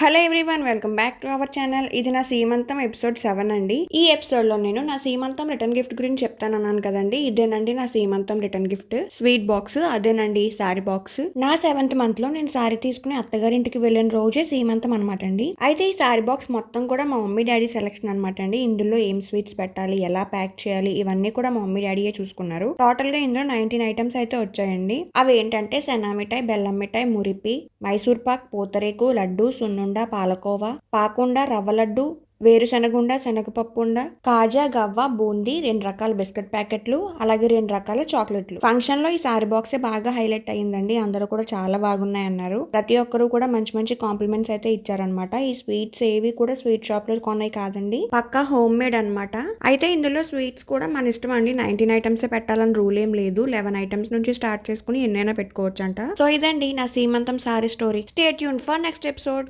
Hello everyone, welcome back to our channel. ఇది నా సీమంతం ఎపిసోడ్ 7 అండి. ఈ ఎపిసోడ్ లో నేను నా సీమంతం రిటర్న్ గిఫ్ట్ గురించి చెప్తానన్నాను కదండి. ఇదేనండి నా సీమంతం రిటర్న్ గిఫ్ట్. స్వీట్ బాక్స్, అదేనండి శారీ బాక్స్. నా 7th మంత్ లో నేను శారీ తీసుకుని అత్తగారింటికి వెళ్ళిన రోజే సీమంతం అనమాట అండి. అయితే ఈ శారీ బాక్స్ మొత్తం కూడా మా మమ్మీ డాడీ సెలెక్షన్ అనమాట అండి. ఇందులో ఏం స్వీట్స్ పెట్టాలి, ఎలా ప్యాక్ చేయాలి, ఇవన్నీ కూడా మా మమ్మీ డాడీయే చూసుకున్నారు. టోటల్ గా ఇందులో 19 ఐటమ్స్ అయితే వచ్చాయండి. అవి ఏంటంటే సెనా మిఠాయి, బెల్లం మిఠాయి, మురిపి, మైసూర్ పాక్, పూతరేకు, లడ్డు, సున్నుండ, పాలకోవా, పాకుండ, రవ్వ లడ్డు, వేరుశనగుండ, శనగపప్పుండ, కాజా, గవ్వ, బూందీ, 2 రకాల బిస్కెట్ ప్యాకెట్లు, అలాగే 2 రకాల చాక్లెట్లు. ఫంక్షన్ లో ఈ సారీ బాక్సే బాగా హైలైట్ అయ్యిందండి. అందరూ కూడా చాలా బాగున్నాయి అన్నారు. ప్రతి ఒక్కరు కూడా మంచి మంచి కాంప్లిమెంట్స్ అయితే ఇచ్చారనమాట. ఈ స్వీట్స్ ఏవి కూడా స్వీట్ షాప్ లో కొన్నాయి కాదండి, పక్కా హోమ్ మేడ్ అనమాట. అయితే ఇందులో స్వీట్స్ కూడా మన ఇష్టం అండి. 19 ఐటమ్స్ పెట్టాలని రూల్ ఏం లేదు. 11 ఐటమ్స్ నుంచి స్టార్ట్ చేసుకుని ఎన్నైనా పెట్టుకోవచ్చు అంట. సో ఇదండి నా సీమంతం sorry story. Stay tuned for next episode.